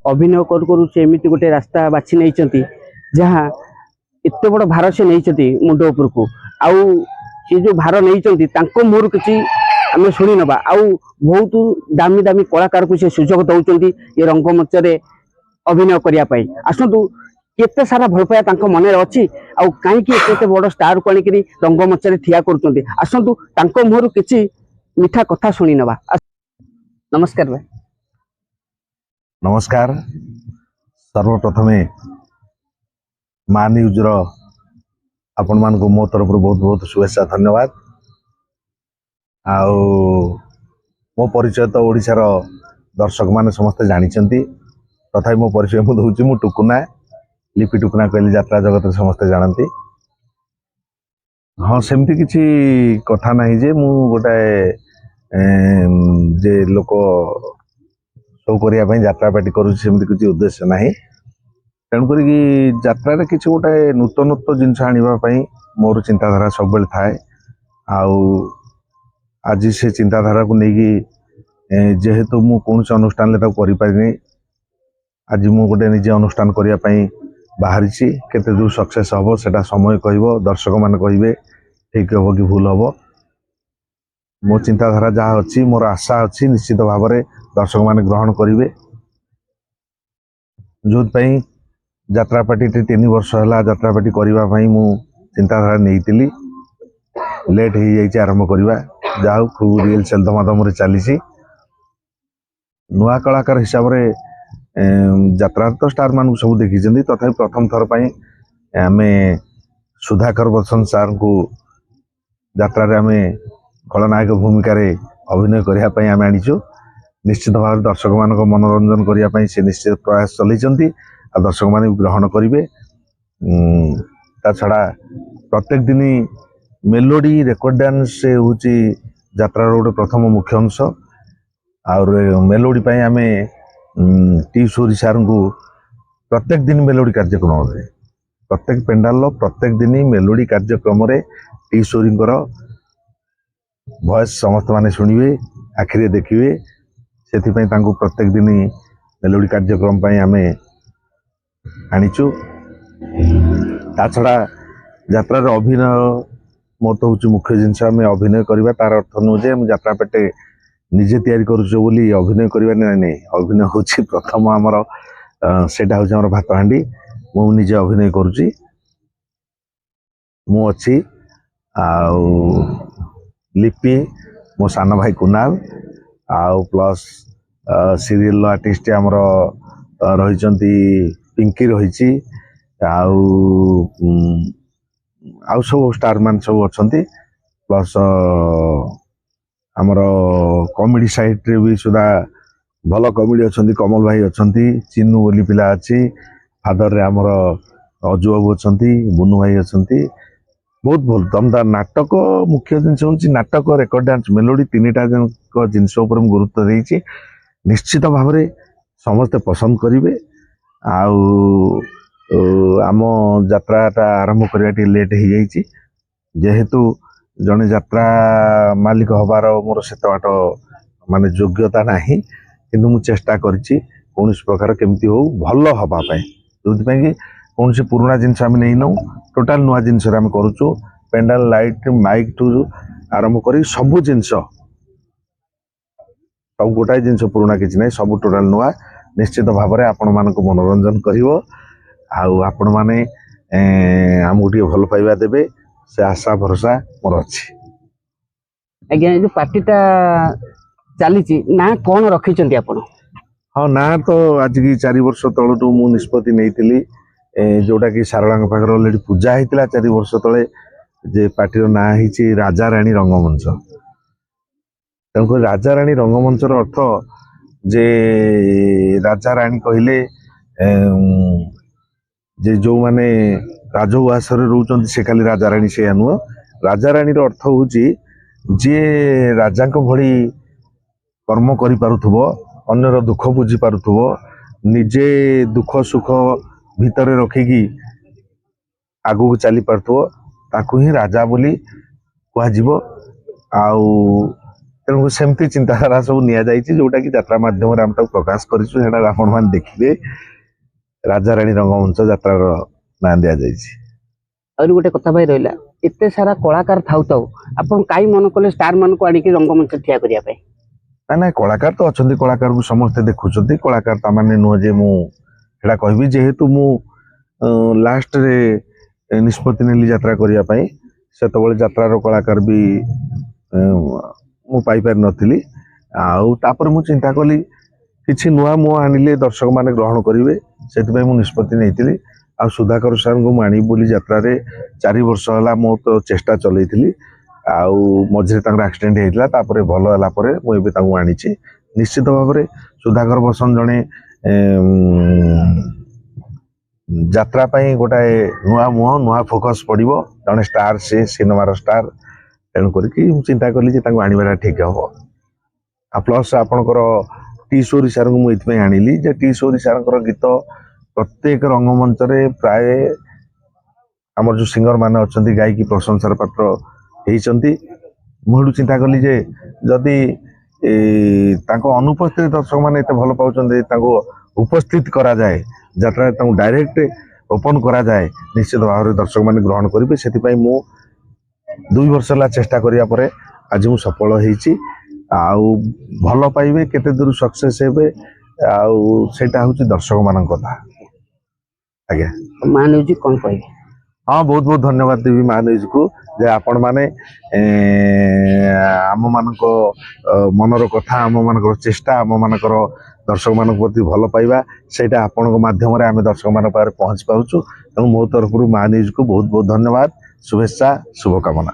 अभिनय करू करू से एमती गोटे रास्ता बाछि नहीं जहाँ एत बड़ भार से नहीं मुंड उपरकू आउ से जो भार नहीं मोर किसी आम शुणी नवा आउ बहुत दामी दामी कलाकार को से सुजोग दौरान ये रंगमंच अभिनय करने आसतु केते सारा भल पाया मन में अच्छी आउ कहीं बड़ स्टार को आनिक रंगमंच ठिया कर आसतु मुहर किसी मिठा कथा शुणी नवा। नमस्कार भाई। नमस्कार। सर्वप्रथमे मा न्यूज आपण मान मो तरफ बहुत बहुत शुभेच्छा धन्यवाद। आउ मो परिचय तो ओडिशार दर्शक माने समस्त जानिचंती तथा मो परिचय मु दउची मु टुकुना लिपि टुकुना कहली यात्रा जगत समस्त जानती। हाँ सेमती किसी कथा नहीं जे मु गोटे जे लोक शो करने यात्रा पार्टी करुँच किसी उद्देश्य ना तेणुक यात्रा किसी गोटे नूतनत्व जिनस आने मोर चिंताधारा सब बेले थाए। आज से चिंताधारा को लेकिन जेहेतु मु कौन से अनुष्ठान करें आज मु गोटे निजे अनुष्ठान करने बाहरी केते दूर सक्सेस हम सेटा समय कह दर्शक मान कहे ठीक हम कि भूल हम मो चिंताधारा जहाँ अच्छी मोर आशा अच्छी निश्चित भाव में दर्शक माने ग्रहण करेंगे जो यात्रा पार्टी 3 वर्ष है यात्रा पार्टी करने मु चिंताधारा नहीं लेट हो जाए आरंभ करवा जाऊ खूब रियल सेल दमादम चली नुआ कलाकार हिसाब से यात्रा तो स्टार मान सब देखी तथा प्रथम थर पर आम सुधाकर बच्चन सार को यात्रा आम खलनायक भूमिका अभिनय करने आम आनीचु। निश्चित भाव दर्शक मान मनोरंजन करने से निश्चित प्रयास चलती दर्शक मान ग्रहण करेंगे। ता छड़ा प्रत्येक दिन मेलोडी रेकर्ड डांस से हूँ यात्रा गोटे प्रथम मुख्य अंश और मेलोडी आम टी सूरी सार को प्रत्येक दिन मेलोडी कार्यक्रम प्रत्येक पेंडाल प्रत्येक दिन मेलोडी कार्यक्रम टी सूरी वॉइस समस्त माने शुणिबे आखिरे देखिए से प्रत्येक दिन मेलोडी कार्यक्रम आम आनीचु। ता छड़ा यात्रा अभिनय मोर तो हूँ मुख्य जिनस आम अभिनय करवा तार अर्थ नुहे यात्रा पेटे निजे तैयारी करुचु बोली अभिनय करवा नहीं अभिनय हूँ प्रथम आमर सेटा हूँ आमर भात हांडी मु निजे अभिनय करुची मु अच्छी लिपि मो सान भाई कुनाल आउ प्लस सीरियल आर्टिस्ट आमर रही पिंकी रही आउ सब स्टार मान सब अच्छा प्लस आमर कॉमेडी साइड रे भी सुधा भल कॉमेडी अच्छा कमल भाई अच्छा चिन्नू बोली पिला अच्छी फादर रे आमर अजु बाबू अच्छा बुनु भाई अच्छा बहुत भल दमदार नाटक मुख्य जिनस हूँ नाटक रेकर्ड डांस मेलोडी 3टा जिनस गुरुत्व देती निश्चित भाव में समस्ते पसंद करेंगे। आम यात्राटा आरंभ करवा लेट हो जाइए जेहेतु जड़े यात्रा मालिक हबार मोर से बाट माने योग्यता नहीं किंतु मु चेष्टा करी कौन प्रकार केमती हो भल हवापाई जो कौन से पुराना जिनस आम नहीं नौ टोटाल नुआ जिनस आम करुचु पेंडाल लाइट माइक टू आरंभ कर सबू जिनस सब गोटाए जिनस पुराना किसी ना सब टोटाल नुआ निश्चित भाव में आपण मान मनोरंजन आपण मैंने आमको टे भल पाइबा देवे से आशा भरोसा मोर अच्छी। आज्ञा जो पार्टीटा चली ना कौन रखी आपण? हाँ ना तो आज की 4 वर्ष तलू मु निष्पत्ति नहीं जोटा कि सारला पाखे अलरेडी पूजा होता 4 वर्ष तले जे पार्टी ना ही राजा राणी रंगमंच तेणुक राजा राणी रंगमंचर अर्थ जे राजा राणी कहले जे जो माने राजउआस रोचन से खाली राजा राणी से नुह राजा राणी अर्थ हूँ जी राजा भली कर्म करि पारुथबो अन्यर दुख बुझी पारुथबो निजे दुख सुख भितर रखिकी आगू चली पारुथबो ताकू ही राजा बोली कह ତେଣୁ ସେମିତି ଚିନ୍ତାଧାରା ସବୁ ନିଆଯାଇଛି, ଯୋଉଟା କି ଯାତ୍ରା ମାଧ୍ୟମରେ ଆମେ ତାକୁ ପ୍ରକାଶ କରିଛୁ। ସେଟା ଆପଣ ମାନେ ଦେଖିବେ ରାଜାରାଣୀ ରଙ୍ଗମଞ୍ଚ ଯାତ୍ରାର ନାଁ ଦିଆଯାଇଛି। ଆହୁରି ଗୋଟେ କଥା ଭାଇ ରହିଲା, ଏତେ ସାରା କଳାକାର ଥାଉ ଥାଉ ଆପଣ କାହିଁ ମନ କଲେ ଷ୍ଟାର ମାନଙ୍କୁ ଆଣିକି ରଙ୍ଗମଞ୍ଚ ଠିଆ କରିବା ପାଇଁ? ନାଇଁ କଳାକାର ତ ଅଛନ୍ତି, କଳାକାରକୁ ସମସ୍ତେ ଦେଖୁଛନ୍ତି। କଳାକାର ତାମାନେ ନୁହଁ ଯେ ମୁଁ ସେଟା କହିବି, ଯେହେତୁ ମୁଁ ଲାଷ୍ଟରେ ନିଷ୍ପତ୍ତି ନେଲି ଯାତ୍ରା କରିବା ପାଇଁ, ସେତେବେଳେ ଯାତ୍ରାର କଳାକାର ବି ମୁଁ ପାଇପାରି ନଥିଲି। ଆଉ ତାପରେ ମୁଁ ଚିନ୍ତା କଲି କିଛି ନୂଆ ମୁହଁ ଆଣିଲେ ଦର୍ଶକ ମାନେ ଗ୍ରହଣ କରିବେ, ସେଥିପାଇଁ ମୁଁ ନିଷ୍ପତ୍ତି ନେଇଥିଲି। ଆଉ ସୁଧାକର ସାର୍ଙ୍କୁ ମୁଁ ଆଣିବି ବୋଲି ଯାତ୍ରାରେ 4 ବର୍ଷ ହେଲା ମୁଁ ତ ଚେଷ୍ଟା ଚଲେଇଥିଲି। ଆଉ ମଝିରେ ତାଙ୍କର ଆକ୍ସିଡେଣ୍ଟ ହେଇଥିଲା, ତାପରେ ଭଲ ହେଲା ପରେ ମୁଁ ଏବେ ତାଙ୍କୁ ଆଣିଛି। ନିଶ୍ଚିତ ଭାବରେ ସୁଧାକର ବସନ୍ତ ଜଣେ ଯାତ୍ରା ପାଇଁ ଗୋଟାଏ ନୂଆ ମୁହଁ, ନୂଆ ଫୋକସ ପଡିବ। ଜଣେ ଷ୍ଟାର, ସେ ସିନେମାର ଷ୍ଟାର, ତେଣୁ କରିକି ମୁଁ ଚିନ୍ତା କଲି ଯେ ତାଙ୍କୁ ଆଣିବାଟା ଠିକ ହବ। ଆଉ ପ୍ଲସ୍ ଆପଣଙ୍କର ଟି ସୋରି ସାର୍ଙ୍କୁ ମୁଁ ଏଇଥିପାଇଁ ଆଣିଲି ଯେ ଟି ସୋରି ସାର୍ଙ୍କର ଗୀତ ପ୍ରତ୍ୟେକ ରଙ୍ଗମଞ୍ଚରେ ପ୍ରାୟ ଆମର ଯୋଉ ସିଙ୍ଗର ମାନେ ଅଛନ୍ତି ଗାଇକି ପ୍ରଶଂସାର ପାତ୍ର ହେଇଛନ୍ତି। ମୁଁ ଏଠୁ ଚିନ୍ତା କଲି ଯେ ଯଦି ତାଙ୍କ ଅନୁପସ୍ଥିତି ଦର୍ଶକ ମାନେ ଏତେ ଭଲ ପାଉଛନ୍ତି, ତାଙ୍କୁ ଉପସ୍ଥିତ କରାଯାଏ ଯାତ୍ରାରେ, ତାଙ୍କୁ ଡାଇରେକ୍ଟ ଓପନ କରାଯାଏ, ନିଶ୍ଚିତ ଭାବରେ ଦର୍ଶକ ମାନେ ଗ୍ରହଣ କରିବେ। ସେଥିପାଇଁ ମୁଁ 2 ବର୍ଷ ହେଲା ଚେଷ୍ଟା କରିବା ପରେ ଆଜି ମୁଁ ସଫଳ ହେଇଛି। ଆଉ ଭଲ ପାଇବେ, କେତେ ଦୂର ସକ୍ସେସ୍ ହେବେ, ଆଉ ସେଇଟା ହଉଛି ଦର୍ଶକ ମାନଙ୍କ କଥା। ଆଜ୍ଞା, ମା ନ୍ୟୁଜ କଣ କହିବେ? ହଁ, ବହୁତ ବହୁତ ଧନ୍ୟବାଦ ଦେବି ମା ନ୍ୟୁଜକୁ, ଯେ ଆପଣ ମାନେ ଆମ ମାନଙ୍କ ମନର କଥା, ଆମ ମାନଙ୍କର ଚେଷ୍ଟା, ଆମ ମାନଙ୍କର ଦର୍ଶକ ମାନଙ୍କ ପ୍ରତି ଭଲ ପାଇବା, ସେଇଟା ଆପଣଙ୍କ ମାଧ୍ୟମରେ ଆମେ ଦର୍ଶକ ମାନଙ୍କ ପାଖରେ ପହଞ୍ଚି ପାରୁଛୁ। ତେଣୁ ମୋ ତରଫରୁ ମା ନ୍ୟୁଜକୁ ବହୁତ ବହୁତ ଧନ୍ୟବାଦ, ଶୁଭେଚ୍ଛା, ଶୁଭକାମନା।